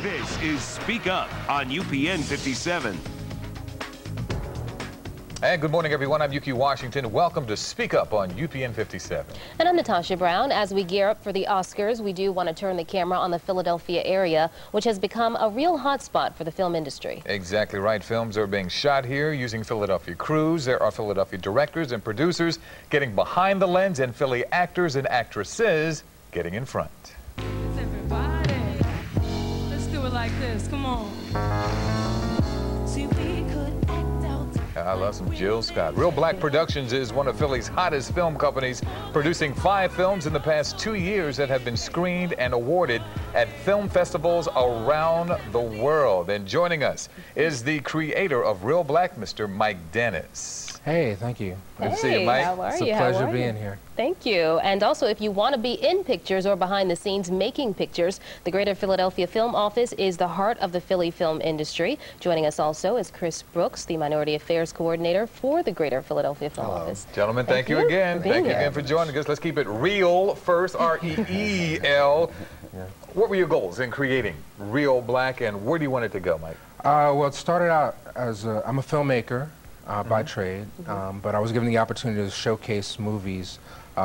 This is Speak Up on UPN 57. And good morning, everyone. I'm Yuki Washington. Welcome to Speak Up on UPN 57. And I'm Natasha Brown. As we gear up for the Oscars, we do want to turn the camera on the Philadelphia area, which has become a real hotspot for the film industry. Exactly right. Films are being shot here using Philadelphia crews. There are Philadelphia directors and producers getting behind the lens, and Philly actors and actresses getting in front. Everybody, let's do it like this. Come on. See, we could act out. I love some Jill Scott. Real Black Productions is one of Philly's hottest film companies, producing 5 films in the past 2 years that have been screened and awarded at film festivals around the world. And joining us is the creator of Real Black, Mr. Mike Dennis. Hey, thank you. Good to see you, Mike. How are It's you? a pleasure being here. Thank you. And also, if you want to be in pictures or behind the scenes making pictures, the Greater Philadelphia Film Office is the heart of the Philly film industry. Joining us also is Chris Brooks, the Minority Affairs Coordinator for the Greater Philadelphia Film Office. Gentlemen, thank you again. Thank you again for joining us. Let's keep it real first, R-E-E-L. What were your goals in creating Real Black, and where do you want it to go, Mike? Well, it started out as I'm a filmmaker by trade, but I was given the opportunity to showcase movies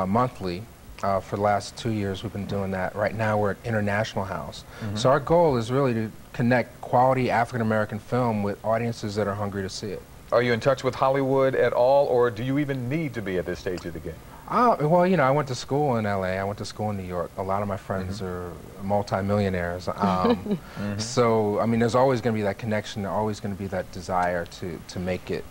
monthly. For the last 2 years, we've been doing that. Right now, we're at International House. So our goal is really to connect quality African-American film with audiences that are hungry to see it. Are you in touch with Hollywood at all, or do you even need to be at this stage of the game? Well, you know, I went to school in LA, I went to school in New York. A lot of my friends are multimillionaires. So, I mean, there's always going to be that connection, there's always going to be that desire to make it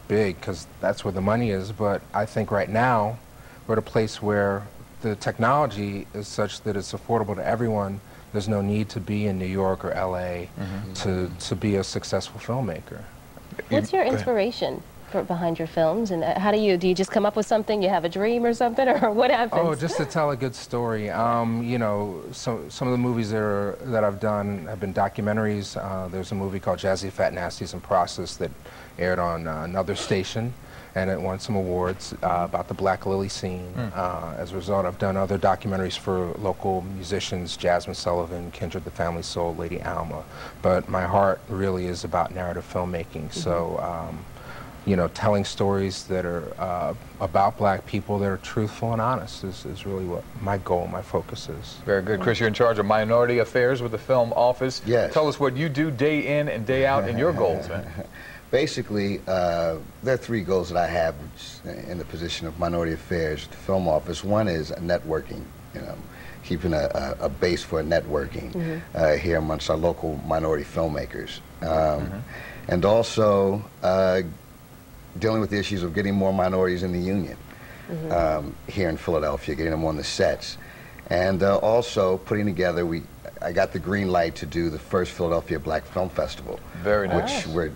big, because that's where the money is. But I think right now, we're at a place where the technology is such that it's affordable to everyone. There's no need to be in New York or LA to be a successful filmmaker. What's your inspiration behind your films, and how do you just come up with something? You have a dream or something, or what happens? Oh, just to tell a good story. You know, some of the movies that I've done have been documentaries. There's a movie called Jazzy Fat Nasty's in Process that aired on another station, and it won some awards about the Black Lily scene. As a result, I've done other documentaries for local musicians, Jasmine Sullivan, Kindred the Family Soul, Lady Alma. But my heart really is about narrative filmmaking. So, you know, telling stories that are about black people that are truthful and honest is really what my goal, my focus is. Very good. Chris, you're in charge of Minority Affairs with the Film Office. Yes. Tell us what you do day in and day out and your goals, man. Basically, there are 3 goals that I have in the position of Minority Affairs at the Film Office. One is networking, you know, keeping a base for networking here amongst our local minority filmmakers. And also dealing with the issues of getting more minorities in the union here in Philadelphia, getting them on the sets. And also putting together, I got the green light to do the first Philadelphia Black Film Festival. Very nice. Which we're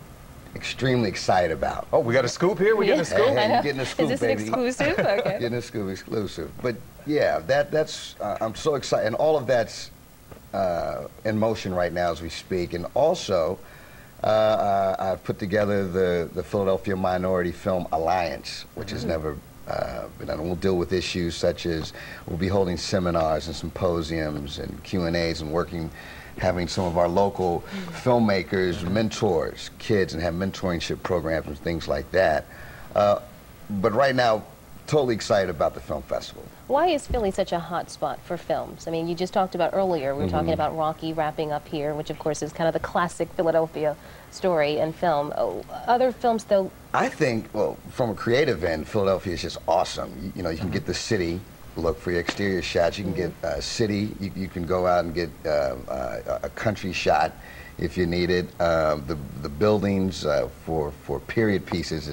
extremely excited about. Oh, we got a scoop here? We're getting a scoop? Hey, you're getting a scoop, is this baby. an exclusive? Okay. Getting a scoop exclusive. But yeah, that's, I'm so excited. And all of that's in motion right now as we speak. And also, I've put together the Philadelphia Minority Film Alliance, which has never been done. We'll deal with issues such as, we'll be holding seminars and symposiums and Q&As and having some of our local filmmakers, mentors, kids, and have mentorship programs and things like that. But right now, totally excited about the film festival. Why is Philly such a hot spot for films? I mean, you just talked about earlier, we were talking about Rocky wrapping up here, which of course is kind of the classic Philadelphia story and film. Other films, though? I think, well, from a creative end, Philadelphia is just awesome. You know, you can get the city look for your exterior shots. You can get city. You can go out and get a country shot if you need it. The buildings for period pieces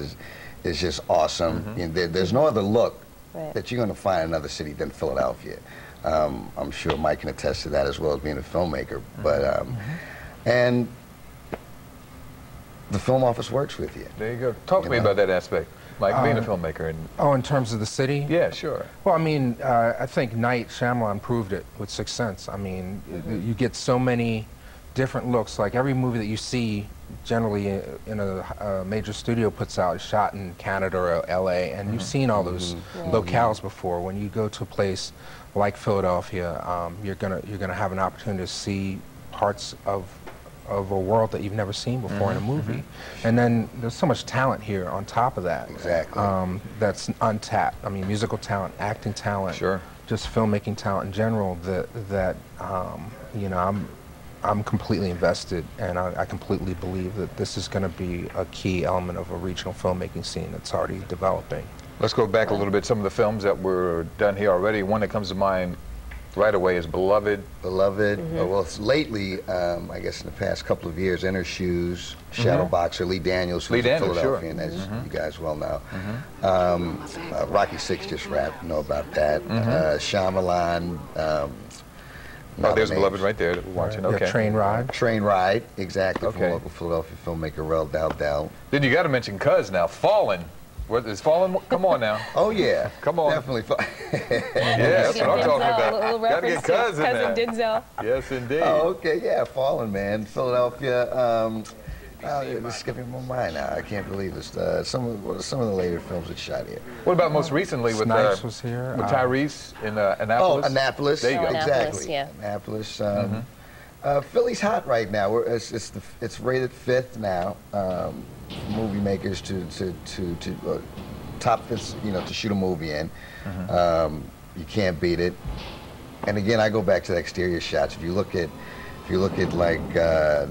is just awesome. And there's no other look that you're going to find in another city than Philadelphia. I'm sure Mike can attest to that as well as being a filmmaker. But and the film office works with you. There you go. Talk to me about that aspect, Mike, being a filmmaker. And oh, in terms of the city? Yeah, sure. Well, I mean, I think Night Shyamalan proved it with Sixth Sense. I mean, you get so many different looks. Like every movie that you see generally in a major studio puts out is shot in Canada or LA, and you've seen all those locales before. When you go to a place like Philadelphia, you're gonna have an opportunity to see parts of a world that you've never seen before in a movie. And then there's so much talent here on top of that. Exactly. That's untapped. I mean, musical talent, acting talent, Sure. just filmmaking talent in general. That you know, I'm completely invested, and I completely believe that this is going to be a key element of a regional filmmaking scene that's already developing. Let's go back a little bit. Some of the films that were done here already. One that comes to mind right away is Beloved. Beloved. Well, it's lately, I guess in the past couple of years, Inner Shoes, Shadow Boxer, Lee Daniels, who's a Philadelphian, as you guys well know. Rocky Six just wrapped, know about that. Shyamalan. Oh, there's Beloved right there that we're watching. Okay. Train Ride. Train Ride, exactly, from Okay. local Philadelphia filmmaker Rel Dowdell. Then you got to mention Cuz now. Fallen. Is Fallen? Come on now. Oh yeah, Come on. definitely. Yeah, that's what I'm talking about. A little Gotta reference get to Cuz in there. Cousin Denzel. Yes, indeed. Oh, okay, yeah, Fallen, man. Philadelphia. It's skipping my mind now. I can't believe this. Some of the later films that shot here. What about most recently with Snipes was here. with Tyrese in Oh, Annapolis? Annapolis. There you go. Exactly. Annapolis, yeah. Annapolis. Philly's hot right now. It's rated 5th now. Movie makers to top this, you know, to shoot a movie in. You can't beat it. And again, I go back to the exterior shots. If you look at like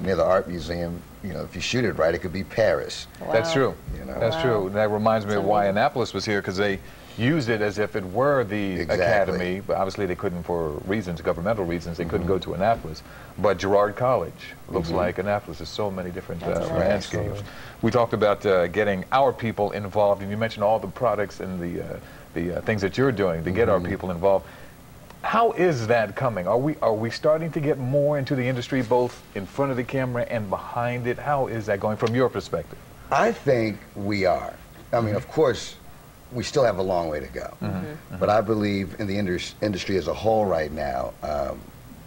near the art museum, you know, if you shoot it right, it could be Paris. That's true. You know? That's true. And that reminds me of why Annapolis was here, because they used it as if it were the academy, but obviously they couldn't, for reasons, governmental reasons, they couldn't go to Annapolis. But Girard College looks like Annapolis. There's so many different landscapes. We talked about getting our people involved, and you mentioned all the products and the things that you're doing to get our people involved. How is that coming? Are we starting to get more into the industry, both in front of the camera and behind it? How is that going from your perspective? I think we are. I mean, of course, we still have a long way to go. But I believe in the industry as a whole right now,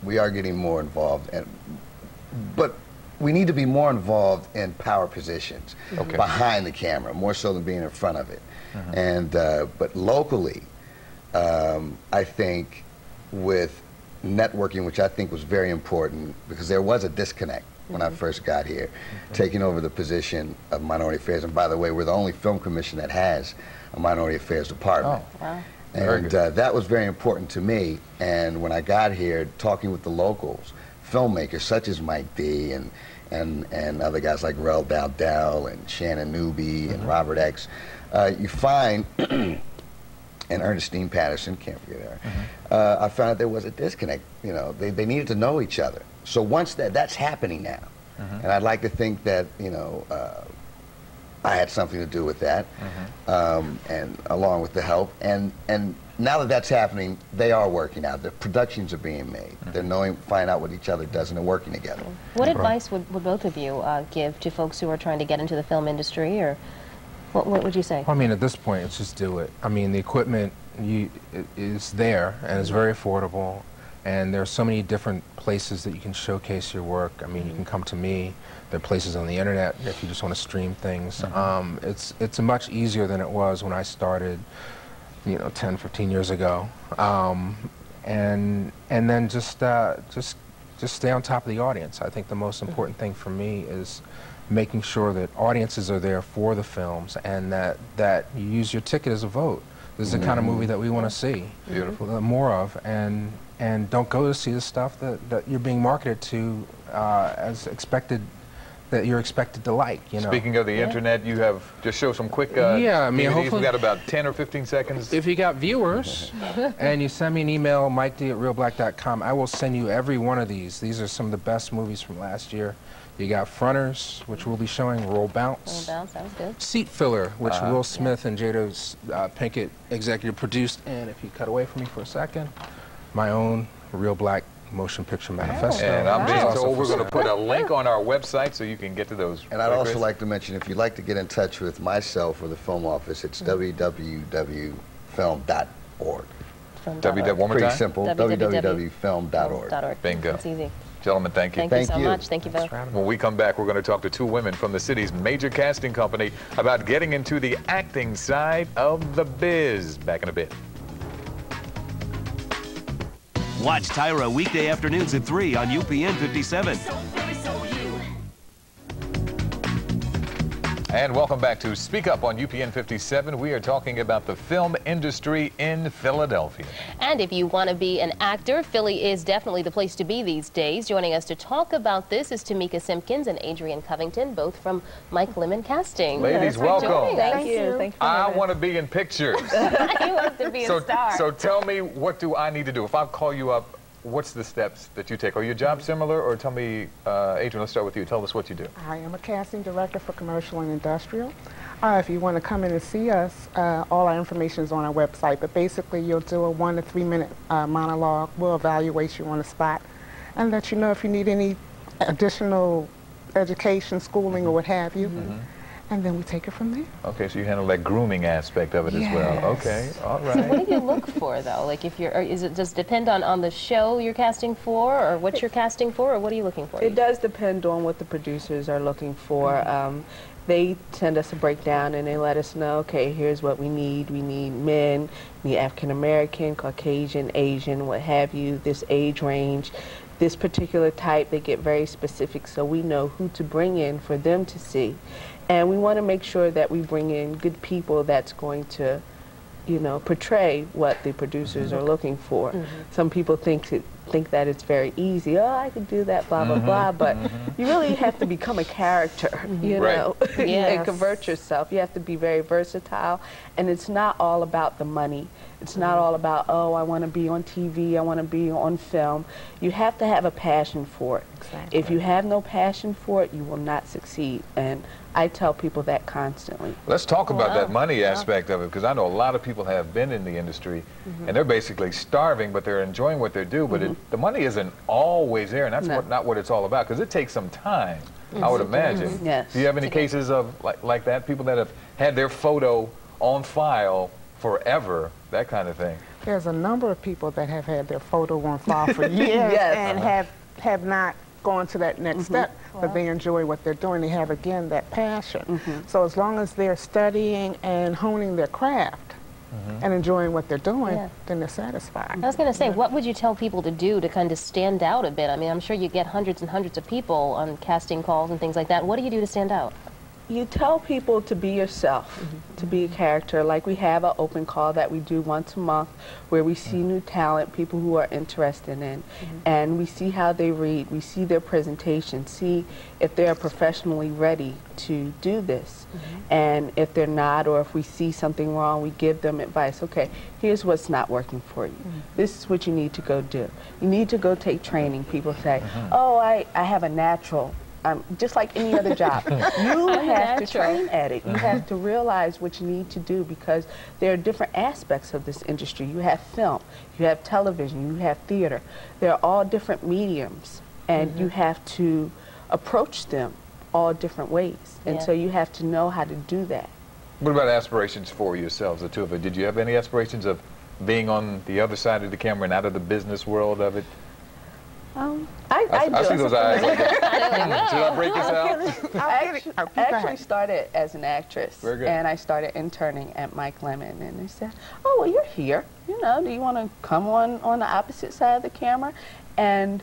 we are getting more involved. But we need to be more involved in power positions behind the camera, more so than being in front of it. And but locally, I think with networking, which I think was very important, because there was a disconnect when I first got here, taking over the position of Minority Affairs. And by the way, we're the only film commission that has a Minority Affairs department. Oh, wow. And that was very important to me. And when I got here, talking with the locals, filmmakers such as Mike D and other guys like Rel Dowdell and Shannon Newby and Robert X, you find, and Ernestine Patterson, can't forget her, I found out there was a disconnect. You know, they needed to know each other. So once that's happening now, and I'd like to think that, you know, I had something to do with that, and along with the help. And now that that's happening, they are working out. The productions are being made. They're find out what each other does, and they're working together. What advice would both of you give to folks who are trying to get into the film industry, or what would you say? Well, I mean, at this point, it's just do it. I mean, the equipment is there, and it's very affordable, and there are so many different places that you can showcase your work. I mean, you can come to me. There are places on the internet if you just want to stream things. It's much easier than it was when I started, you know, 10, 15 years ago. And then just stay on top of the audience. I think the most important thing for me is making sure that audiences are there for the films, and that you use your ticket as a vote. This is the kind of movie that we want to see. Beautiful. More of, and don't go to see the stuff that you're being marketed to as expected, that you're expected to like, you know. Speaking of the internet, you have just show some quick yeah, I mean, DVDs. hopefully We got about 10 or 15 seconds. If you got viewers and you send me an email, miked@realblack.com, I will send you every one of these. These are some of the best movies from last year. You got Fronters, which we'll be showing, Roll Bounce. Roll Bounce, that was good. Seat Filler, which Will Smith and Jada Pinkett executive produced. And if you cut away from me for a second, my own Real Black Motion Picture Manifesto. And I'm being told we're going to put a link on our website so you can get to those. And I'd also like to mention, if you'd like to get in touch with myself or the film office, it's www.film.org. One more Pretty time? simple, www.film.org. Bingo. Bingo. It's easy. Gentlemen, thank you. Thank you so much. Thank you both. When we come back, we're going to talk to two women from the city's major casting company about getting into the acting side of the biz. Back in a bit. Watch Tyra weekday afternoons at 3 on UPN 57. And welcome back to Speak Up on UPN 57. We are talking about the film industry in Philadelphia. And if you want to be an actor, Philly is definitely the place to be these days. Joining us to talk about this is Tamika Simpkins and Adrienne Covington, both from Mike Lemon Casting. Ladies, welcome. Thank you. Thank you for I having want to be in pictures. He wants to be a star. So tell me, what do I need to do? If I call you up, what's the steps that you take? Are your jobs similar? Or tell me, Adrienne, let's start with you. Tell us what you do. I am a casting director for commercial and industrial. If you want to come in and see us, all our information is on our website. But basically, you'll do a 1 to 3 minute monologue. We'll evaluate you on the spot and let you know if you need any additional education, schooling, or what have you. And then we take it from there. Okay, so you handle that grooming aspect of it as well. Okay, all right. What do you look for, though? Like, if you're, or is it just depend on the show you're casting for, or what you're casting for, or what are you looking for? It does depend on what the producers are looking for. They send us a breakdown and they let us know, okay, here's what we need. We need men, we need African American, Caucasian, Asian, what have you, this age range, this particular type. They get very specific so we know who to bring in for them to see. And we want to make sure that we bring in good people that's going to, you know, portray what the producers are looking for. Some people think that it's very easy. Oh, I could do that, blah, blah, blah. But you really have to become a character, you know, and convert yourself. You have to be very versatile. And it's not all about the money. It's not all about, oh, I want to be on TV, I want to be on film. You have to have a passion for it. Exactly. If you have no passion for it, you will not succeed. And I tell people that constantly. Let's talk about that money aspect of it, because I know a lot of people have been in the industry and they're basically starving, but they're enjoying what they do. But the money isn't always there, and that's not what it's all about, because it takes some time, I would imagine. Yes. Do you have any cases of like that? People that have had their photo on file forever, that kind of thing? There's a number of people that have had their photo on file for years and have not gone to that next step, but they enjoy what they're doing. They have, again, that passion. So as long as they're studying and honing their craft and enjoying what they're doing, then they're satisfied. I was going to say, what would you tell people to do to kind of stand out a bit? I mean, I'm sure you get hundreds and hundreds of people on casting calls and things like that. What do you do to stand out? You tell people to be yourself, to be a character. Like, we have an open call that we do once a month where we see new talent, people who are interested in, and we see how they read, we see their presentation, see if they're professionally ready to do this. And if they're not, or if we see something wrong, we give them advice. Okay, here's what's not working for you. This is what you need to go do. You need to go take training. People say, oh, I have a natural. Just like any other job, you have to train at it. You have to realize what you need to do, because there are different aspects of this industry. You have film, you have television, you have theater. They're all different mediums, and you have to approach them all different ways. And so you have to know how to do that. What about aspirations for yourselves, the two of you? Did you have any aspirations of being on the other side of the camera and out of the business world of it? I see those eyes like that. Should I break this out? I actually started as an actress, and I started interning at Mike Lemon, and they said, oh, well, you're here. You know, do you want to come on the opposite side of the camera? And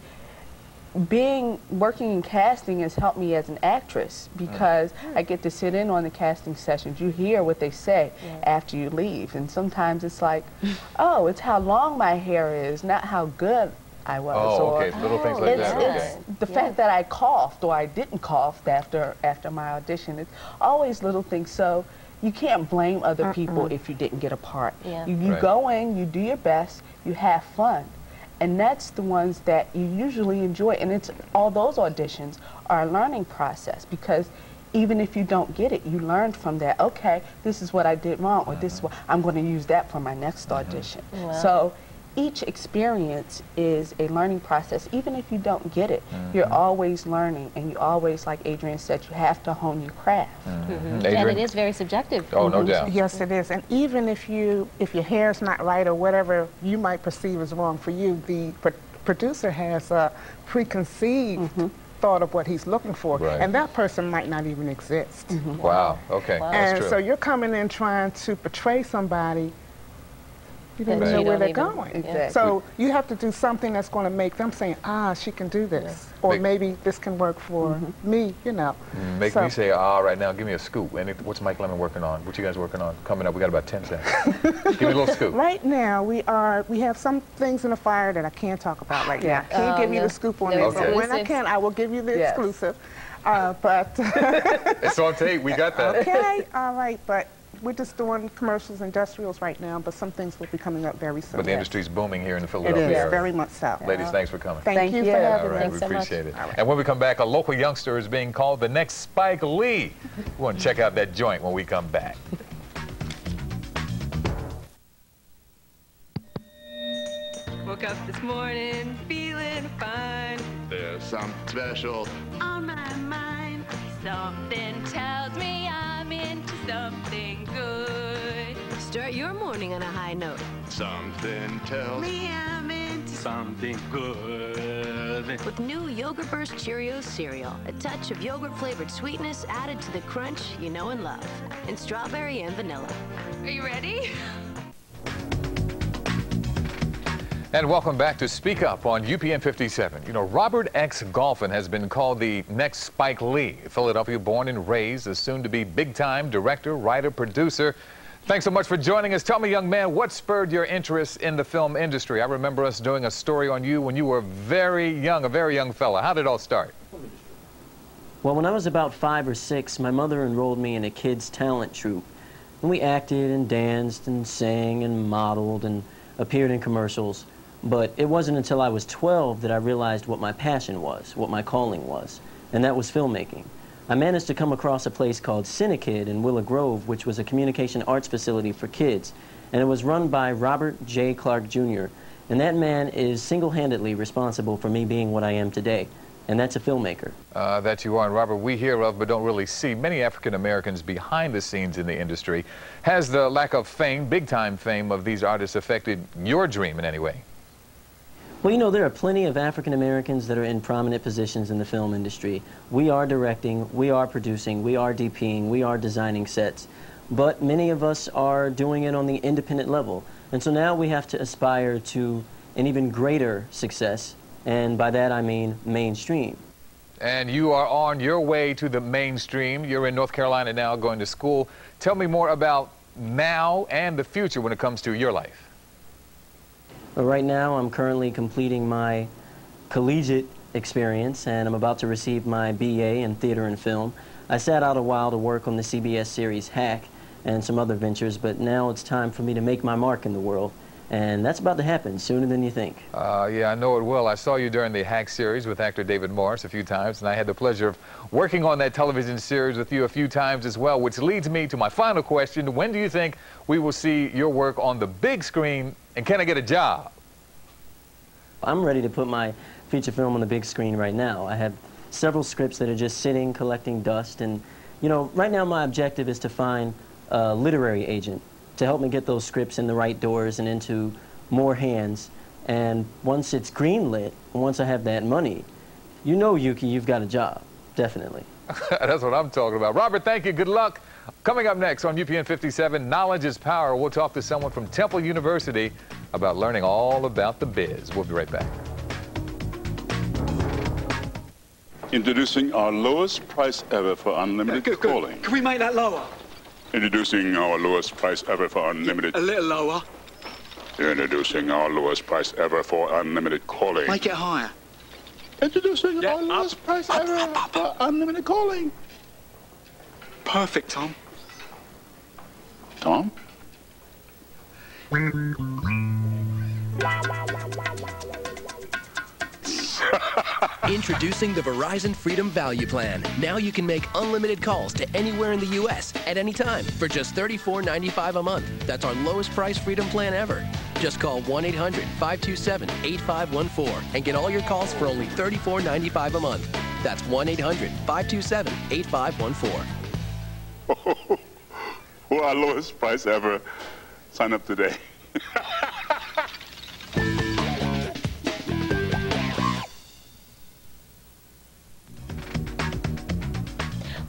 working in casting has helped me as an actress, because I get to sit in on the casting sessions. You hear what they say after you leave, and sometimes it's like, oh, it's how long my hair is, not how good I was. Oh, okay, little things like that. It's the fact that I coughed or I didn't cough after my audition. It's always little things. So you can't blame other people if you didn't get a part. You go in, you do your best, you have fun. And that's the ones that you usually enjoy. And it's all those auditions are a learning process, because even if you don't get it, you learned from that. Okay, this is what I did wrong, or this is what I'm going to use that for my next audition. So each experience is a learning process. Even if you don't get it, you're always learning, and you always, like Adrienne said, you have to hone your craft. And it is very subjective. Oh, no doubt. Yes, it is. And even if your hair's not right, or whatever you might perceive as wrong for you, the producer has a preconceived thought of what he's looking for, and that person might not even exist. Wow, okay. And so you're coming in trying to portray somebody You don't That even know you where don't they're even- going. Exactly. So you have to do something that's going to make them say, ah, she can do this. Or Make- maybe this can work for me, you know. Make So- me say, right now, give me a scoop. What's Mike Lemon working on? What you guys working on? Coming up, we got about 10 seconds. Give me a little scoop. Right now, we have some things in the fire that I can't talk about right now. Can't give you no. the scoop on No it, but when I exclusives. can, I will give you the Yes. exclusive. But It's on tape. We got that. okay, all right, but we're just doing commercials, industrials right now, but some things will be coming up very soon. But the industry's booming here in the It Philadelphia is, area. very much so. Ladies, thanks for coming. Thank you for you. All having me. right, Thanks we so much. appreciate it. And when we come back, a local youngster is being called the next Spike Lee. We want to check out that joint when we come back. Woke up this morning feeling fine. There's something special. On my mind, something tells me I'm into something good. Start your morning on a high note. Something tells Me, I'm into Something good. With new Yogurt Burst Cheerios cereal. A touch of yogurt-flavored sweetness added to the crunch you know and love. And strawberry and vanilla. Are you ready? And welcome back to Speak Up on UPN 57. You know, Robert X. Golphin has been called the next Spike Lee. Philadelphia born and raised, a soon-to-be big-time director, writer, producer. Thanks so much for joining us. Tell me, young man, what spurred your interest in the film industry? I remember us doing a story on you when you were very young fella. How did it all start? Well, when I was about 5 or 6, my mother enrolled me in a kids' talent troupe. And we acted and danced and sang and modeled and appeared in commercials. But it wasn't until I was 12 that I realized what my passion was, what my calling was, and that was filmmaking. I managed to come across a place called Cinekid in Willow Grove, which was a communication arts facility for kids, and it was run by Robert J. Clark Jr., and that man is single-handedly responsible for me being what I am today, and that's a filmmaker. That you are, and Robert, we hear of but don't really see many African Americans behind the scenes in the industry. Has the lack of fame, big-time fame, of these artists affected your dream in any way? Well, you know, there are plenty of African Americans that are in prominent positions in the film industry. We are directing, we are producing, we are DPing, we are designing sets, but many of us are doing it on the independent level. And so now we have to aspire to an even greater success, and by that I mean mainstream. And you are on your way to the mainstream. You're in North Carolina now, going to school. Tell me more about now and the future when it comes to your life. Right now, I'm currently completing my collegiate experience, and I'm about to receive my BA in theater and film. I sat out a while to work on the CBS series Hack and some other ventures, but now it's time for me to make my mark in the world, and that's about to happen sooner than you think. Yeah, I know it will. I saw you during the Hack series with actor David Morris a few times, and I had the pleasure of working on that television series with you a few times as well, which leads me to my final question. When do you think we will see your work on the big screen, and can I get a job? I'm ready to put my feature film on the big screen right now. I have several scripts that are just sitting, collecting dust, and, you know, right now my objective is to find a literary agent to help me get those scripts in the right doors and into more hands. And once it's greenlit, once I have that money, you know, Yuki, you've got a job, definitely. That's what I'm talking about. Robert, thank you. Good luck. Coming up next on UPN 57, Knowledge is Power. We'll talk to someone from Temple University about learning all about the biz. We'll be right back. Introducing our lowest price ever for unlimited calling. Can we make that lower? Introducing our lowest price ever for unlimited... A little lower. Introducing our lowest price ever for unlimited calling. Make it higher. Introducing our lowest price ever for unlimited calling. Perfect, Tom. Tom? Introducing the Verizon Freedom Value Plan. Now you can make unlimited calls to anywhere in the U.S. at any time for just $34.95 a month. That's our lowest price Freedom Plan ever. Just call 1-800-527-8514 and get all your calls for only $34.95 a month. That's 1-800-527-8514. For our lowest price ever, sign up today.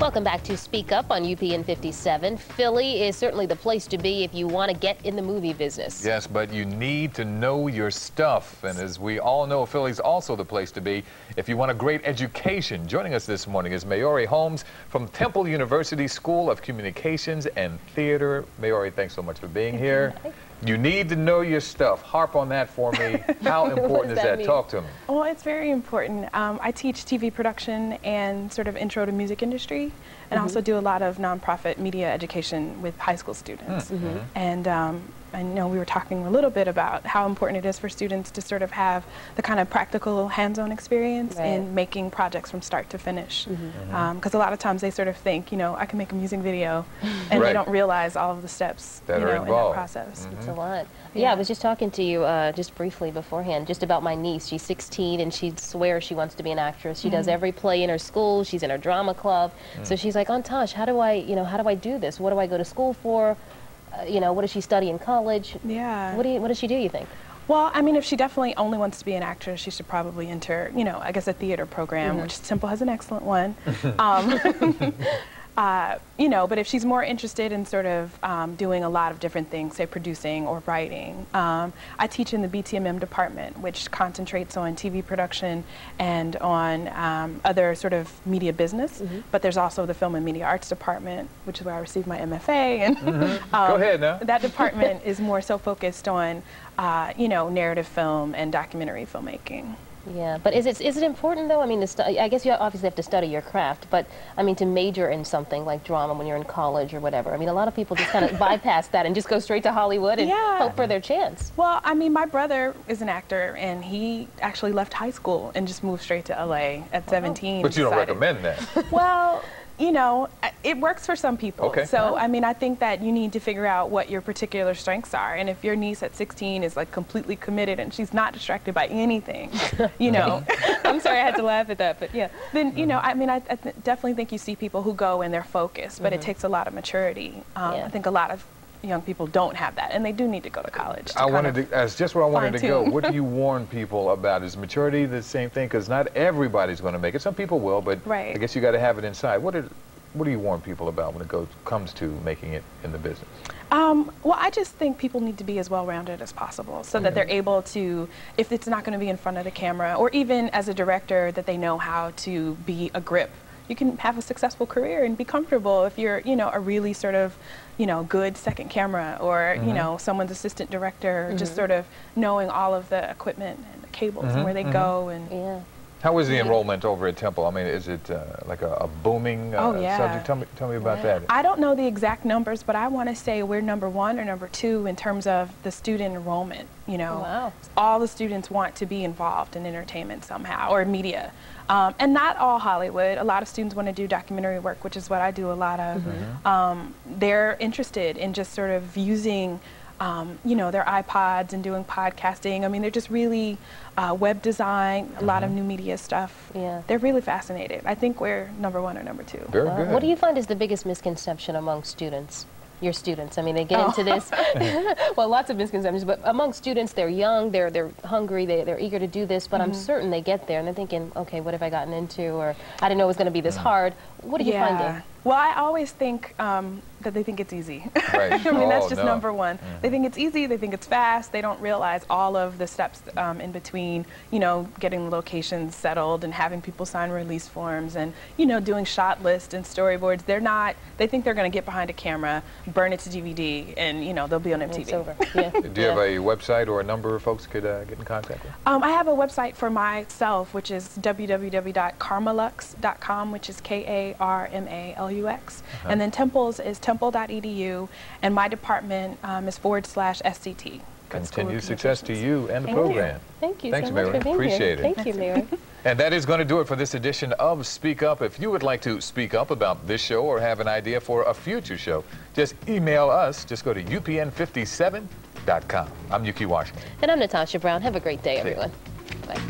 Welcome back to Speak Up on UPN 57. Philly is certainly the place to be if you want to get in the movie business. Yes, but you need to know your stuff. And as we all know, Philly's also the place to be if you want a great education. Joining us this morning is Maori Holmes from Temple University School of Communications and Theater. Maori, thanks so much for being here. You need to know your stuff. Harp on that for me. How important is that? Talk to me. Well, it's very important. I teach TV production and sort of intro to music industry, and also do a lot of nonprofit media education with high school students. And I know we were talking a little bit about how important it is for students to sort of have the kind of practical hands-on experience in making projects from start to finish. Because a lot of times they sort of think, you know, I can make a music video, and they don't realize all of the steps in that process. It's a lot. Yeah, I was just talking to you just briefly beforehand, just about my niece. She's 16 and she swears she wants to be an actress. She does every play in her school. She's in her drama club. So she's like, Aunt Tosh, how do I do this? What do I go to school for? You know, what does she study in college? Yeah. What does she do, you think? Well, I mean, if she definitely only wants to be an actress, she should probably enter, you know, I guess a theater program, which Temple has an excellent one. You know, but if she's more interested in sort of doing a lot of different things, say producing or writing, I teach in the BTMM department, which concentrates on TV production and on other sort of media business. But there's also the Film and Media Arts department, which is where I received my MFA. And go ahead now. That department is more so focused on, you know, narrative film and documentary filmmaking. Yeah, but is it important though? I mean, I guess you obviously have to study your craft, but I mean, to major in something like drama when you're in college or whatever. I mean, a lot of people just kind of bypass that and just go straight to Hollywood and hope for their chance. Well, I mean, my brother is an actor, and he actually left high school and just moved straight to LA at 17. But you don't recommend that. Well, you know, it works for some people. Okay. So, I mean, I think that you need to figure out what your particular strengths are. And if your niece at 16 is like completely committed and she's not distracted by anything, you know, I'm sorry I had to laugh at that, but yeah, then, you know, I mean, I definitely think you see people who go and they're focused, but it takes a lot of maturity. I think a lot of young people don't have that, and they do need to go to college. That's just where I wanted to go. What do you warn people about? Is maturity the same thing? Because not everybody's going to make it. Some people will, but I guess you got to have it inside. What do you warn people about when it comes to making it in the business? Well, I just think people need to be as well-rounded as possible so that they're able to, if it's not going to be in front of the camera, or even as a director, that they know how to be a grip. You can have a successful career and be comfortable if you're, you know, a really sort of, you know, good second camera, or, you know, someone's assistant director, just sort of knowing all of the equipment and the cables and where they go. And How is the enrollment over at Temple? I mean, is it like a booming subject? Tell me about that. I don't know the exact numbers, but I want to say we're #1 or #2 in terms of the student enrollment. You know, all the students want to be involved in entertainment somehow, or media. And not all Hollywood. A lot of students want to do documentary work, which is what I do a lot of. They're interested in just sort of using you know, their iPods and doing podcasting. I mean, they're just really web design, a lot of new media stuff. Yeah, they're really fascinated. I think we're #1 or #2. Very good. What do you find is the biggest misconception among students? Your students, I mean, they get into this. Well, lots of misconceptions, but among students, they're young, they're hungry, they're eager to do this, but I'm certain they get there and they're thinking, okay, what have I gotten into? Or I didn't know it was going to be this hard. What do you find there? Well, I always think that they think it's easy. Right. I mean, that's just #1. They think it's easy, they think it's fast, they don't realize all of the steps in between, you know, getting the locations settled and having people sign release forms and, you know, doing shot lists and storyboards. They think they're going to get behind a camera, burn it to DVD, and, you know, they'll be on MTV. It's over. Do you have a website or a number of folks could get in contact with? I have a website for myself, which is www.karmalux.com, which is KARMALUX. And then Temple's is temple.edu, and my department is /SCT. Continued success to you and the program. Thank you Thanks, so much Mary. for being Appreciate here. it. Thank you, Mary. And that is going to do it for this edition of Speak Up. If you would like to speak up about this show or have an idea for a future show, just email us. Just go to upn57.com. I'm Yuki Washington. And I'm Natasha Brown. Have a great day, everyone. Bye.